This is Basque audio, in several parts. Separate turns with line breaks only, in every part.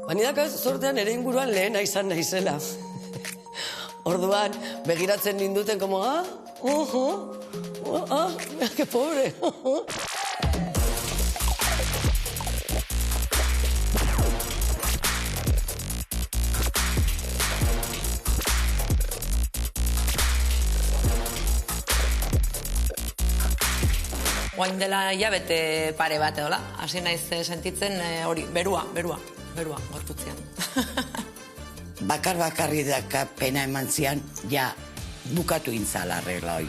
Banidaka zortean ere inguruan lehena izan naizela. Orduan, begiratzen ninduten, como, que pobre.
Oain dela hilabete pare bat, edola? Hasi naiz sentitzen hori, berua, gorputzean.
Bakarri daka pena eman zian, ja bukatu intzala arregla hoi.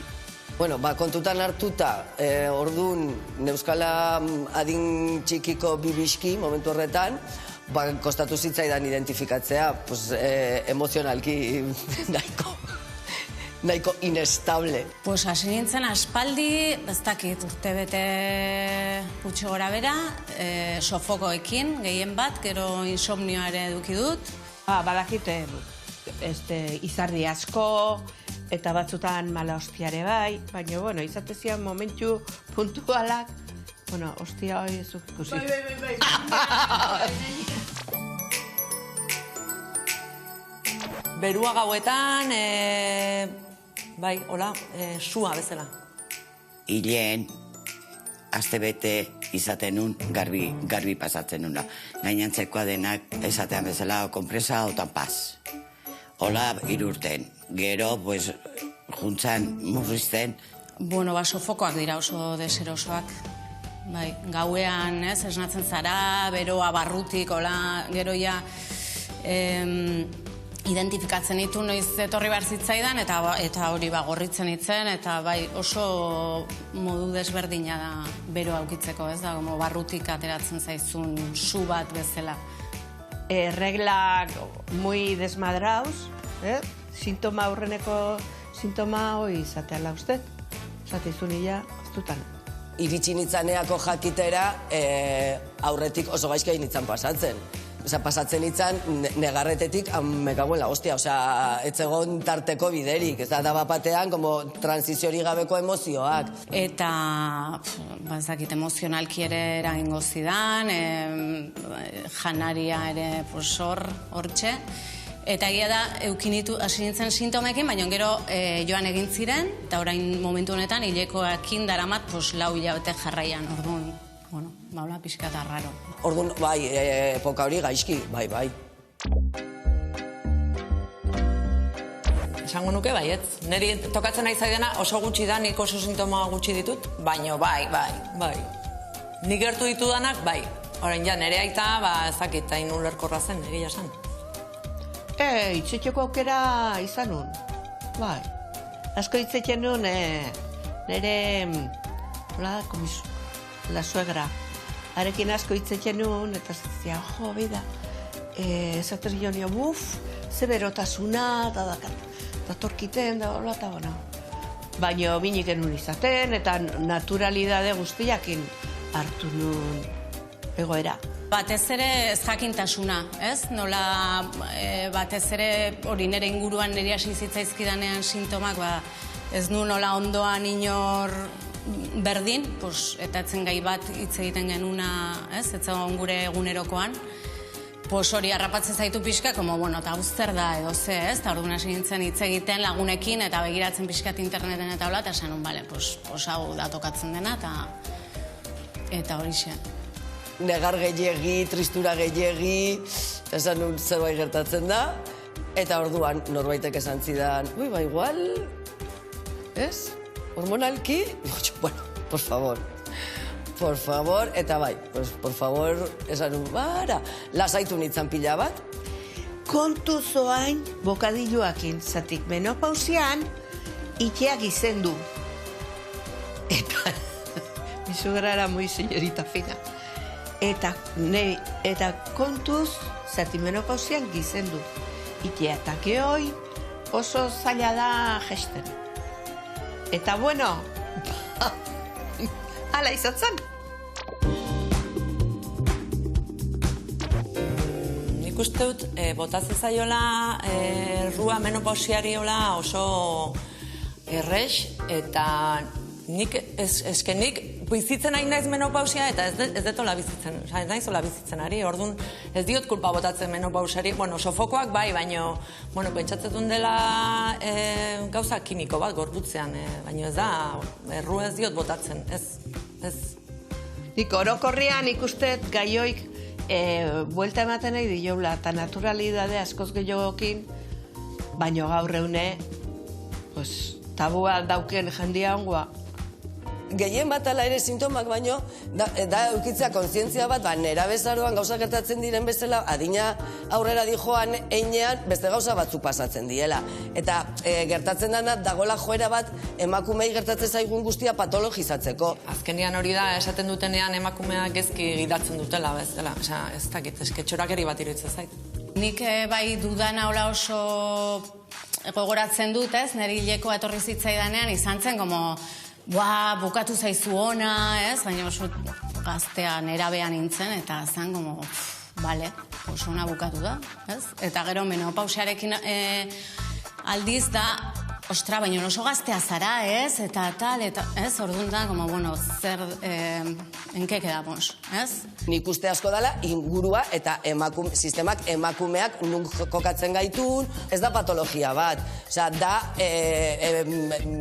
Bueno, kontutan hartuta, orduan Neuskala adin txikiko bibiski momentu horretan, kostatu zitzaidan identifikatzea, emozionalki nahiko inestable.
Hasi nintzen aspaldi, ez dakit, urtebete gutxi gora bera, sofokoekin, gehien bat, gero insomnioa ere eduki dut.
Badakit, izardi asko, eta batzutan mala hostiare bai, baina, bueno, izatezian momentu puntualak, bueno, hostia hoi ezuk ikusi. Bai.
Berua gauetan, bai, hola, sua bezala.
Hileen, astebete izaten nun, garbi pasatzen nuna. Gainantzekoa denak esatean bezala, kompresa otan paz. Hola, 3 urten. Gero, juntzan, murrizten.
Bueno, sofokoak dira oso deserosoak. Bai, gauean, esnatzen zara, beroa barrutik, hola, gero ja... identifikatzen ditu noiz etorri behar zitzaidan, eta hori gorritzen itzen, eta bai oso modu desberdina da bero aukitzeko, ez da, barrutik ateratzen zaizun su bat bezala.
Reglak muy desmadrauz, sintoma aurreneko sintoma hoi izateala uste, zatizun illa, aztutan.
Iritsi nitzaneako jakitera, aurretik oso gaizki nitzan pasatzen. Pasatzen nintzen, negarretetik mekaguela, hostia, etzegon tarteko biderik, ez da bapatean, transiziori gabeko emozioak.
Eta, bazakit, emozionalki ere eragingo zidan, janaria ere hortxe. Eta egia da, eukinitu hasi nintzen sintomekin, baina gero joan egin ziren, eta orain momentu honetan, hilekoekin daramat 4 hilabete jarraian, orduan. Bueno, baula pixka eta raro.
Orduan, bai, epoka hori gaizki, bai.
Esango nuke baietz. Neri tokatzen nahi zaidana oso gutxi da, nik oso sintoma gutxi ditut, baina bai. Nik gertu ditudanak, bai. Orain ja, nere aita, ezakit, hain ulerkorra zen, egia esan.
Itzetxeko aukera izan nun, bai. Asko itzetxen nun, nere, hola, komisu. La suegra. Arekin asko hitzetzen nuen, eta zitzia, bida, esaten nio, ze berotasuna, datorkiten, da hola, eta bona. Baina binik enun izaten, eta naturalidade guztiakin hartu nuen egoera.
Batez ere ez jakintasuna, ez? Nola batez ere hori nire inguruan nire hasi zitzaizkidanean sintomak, ez nu nola ondoan inor berdin, eta etzen gai bat hitz egiten genuna, ez etzen gure egunerokoan, hori harrapatzen zaitu pixka, eta guzter da edo ze, ez? Eta orduan hasi nintzen hitz egiten lagunekin, eta begiratzen pixkat interneten eta hola, eta esan nun, hau da tokatzen dena, eta hori xe.
Negar gehiegi, tristura gehiegi, esan nun zerbait gertatzen da, eta orduan norbaitek esan zidan, igual, ez? Hormonalki, bueno, por favor, eta bai, por favor, esan lasaitu nintzen pila bat.
Kontu zoain bokadilloakin, zatik menopausian, iteak izendu. Eta, mi suegra era muy señorita fina. Eta kontuz, zatik menopausian gizendu. Itea, eta gehoi oso zaila da gesten. Eta bueno, hala izatzen.
Nik uste dut, botatzen zaiola, errua menopausiari oso errex, eta nik bizitzen hain naiz menopausia eta ez detola bizitzen, ez naizola bizitzen ari, orduan ez diot kulpa botatzen menopausari, bueno, sofokoak bai, baino, bueno, pentsatzen dela gauza kimiko bat gorputzean, baino ez da, erru ez diot botatzen, ez.
Nik orokorrian ikustet gaioik buelta ematen nahi dioula, eta naturalidade askoz gehiagokin, baino gaur eune, tabua dauken jendia ongoa.
Gehien bat ala ere sintomak baino, da eukitzea kontzientzia bat, nerabezaroan gauza gertatzen diren bezala, adina aurrera dijoan einean beste gauza batzuk pasatzen diela. Eta gertatzen dana dagola joera bat emakumei gertatzen zaigun guztia patologizatzeko.
Azkenean hori da, esaten dutenean emakumeak gezki gidatzen dutela, bezala. Osa, ez dakit, txorakeri bat iruditzen zait.
Nik bai dudana hola oso gogoratzen dut, ez? Neri hilekoa etorri zitzaidanean izan zen, como, bukatu zaizu ona, ez? Baina oso gaztea nerabean nintzen, eta zan, como, bale, oso ona bukatu da, ez? Eta gero menopausiarekin aldiz da, ostra, baina oso gaztea zara, ez? Eta tal, eta, ez? Orduan da, como, bueno, zer, enke quedamos, ez?
Nik uste asko dela, ingurua eta sistemak emakumeak nun kokatzen gaitun, ez da patologia bat. Osea, da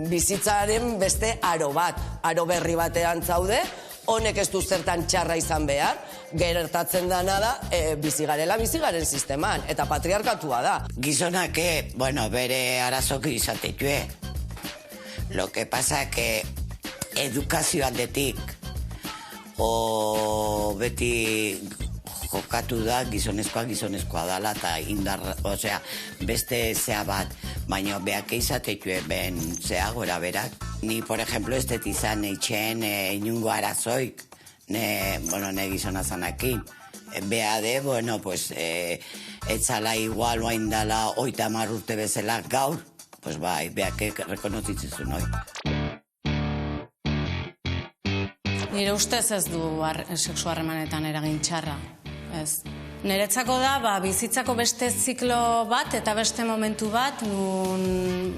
bizitzaren beste aro bat. Aro berri batean zaude, honek ez du zertan txarra izan behar, gertatzen dana da, bizigaren sisteman, eta patriarkatua da.
Gizonak, bueno, bere arazok izatetue. Lo que pasa que edukazio aldetik, beti jokatu da gizonezkoa dala, eta indar, osea, beste zea bat, baina beak izatetue ben zea gora berak. Ni, por ejemplo, ez dut izan eitxen inungo arazoik, ne gizona zanakin. Bea de, bueno, pues, etzala igual oain dala 30 urte bezala gaur, pues bai, beak rekonozitzen hoi.
Nire ustez ez du sexu harremanetan eragin txarra, ez. Niretzako da, bizitzako beste ziklo bat eta beste momentu bat, nun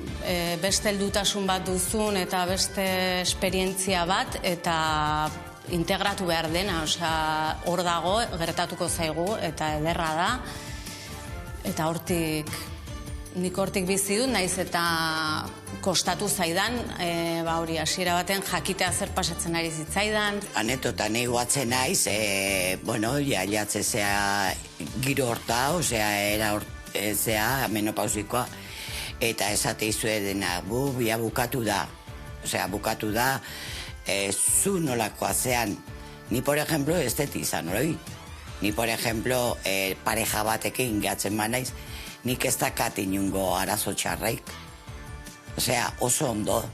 beste heldutasun bat duzun eta beste esperientzia bat, eta integratu behar dena, osea, hor dago, gertatuko zaigu, eta ederra da, eta nik hortik bizi dut, naiz eta kostatu zaidan, hori hasiera baten jakitea zer pasatzen ari zitzaidan.
Anetotan eguatzen naiz, bueno, jaiatze zea giro horta, osea, zea menopausikoa, eta esate izue dena, bukatu da, osea, bukatu da, zu nolakoa zean, ni, por ejemplo, ez dut izan, hori? Ni, por ejemplo, pareja batekin gehatzen banaiz, nik ez dakat inungo arazo txarraik. Osea, oso ondo.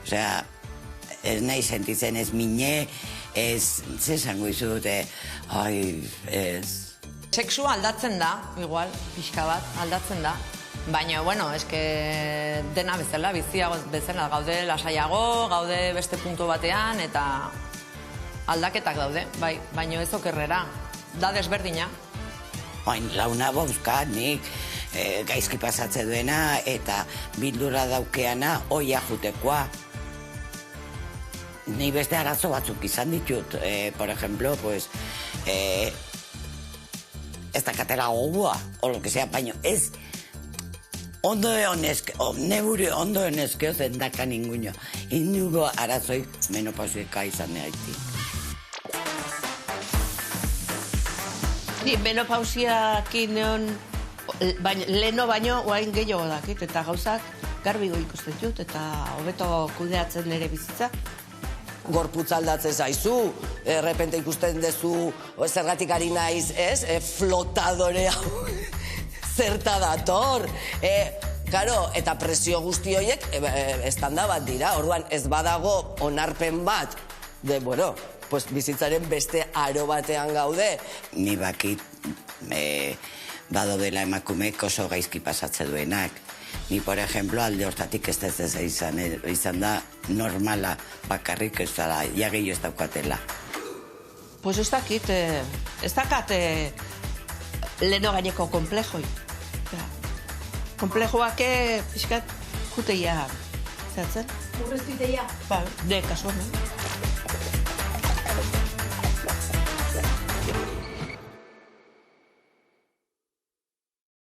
Osea, ez nahi sentitzen ez mine, ez zesango izudute, ez...
Sexua aldatzen da, igual, pixka bat, aldatzen da. Baina, bueno, eske dena bezala, biziago bezala, gaude lasaiago, gaude beste puntu batean, eta aldaketak daude, bai, baina ez okerrera, da desberdina.
Baina, launa bauzkat, nik gaizki pasatze duena, eta bildura daukeana, oia jutekoa. Ni beste arazo batzuk izan ditut, por ejemplo, pues, ez dakatera gogua, o lo que sea, baina ez, nebure ondo honezkeo zendaka ninguno. Inugo arazoik menopausia izan neaitik.
Ni menopausiakin leheno baino oain gehiago dakit, eta gauzak garbigo ikusten dut, eta hobeto kudeatzen nire bizitza.
Gorputz aldatzen zaizu, errepente ikusten dezu, zergatik ari naiz, ez? Flotadore hau, zerta dator. Karo, eta presio guzti horiek estanda bat dira, orduan ez badago onarpen bat, bueno, pues bizitzaren beste aro batean gaude.
Ni bakit bado dela emakumeek oso gaizki pasatze duenak. Ni, por ejemplo, alde hortatik ez izan da normala bakarrik ez da, jagillo ez daukatela.
Pues ez dakit, ez dakat leheno gaineko komplejoi. Komplejoak pixkat juteia, zeratzen?
Murreztu iteia?
Ba, de kasuan,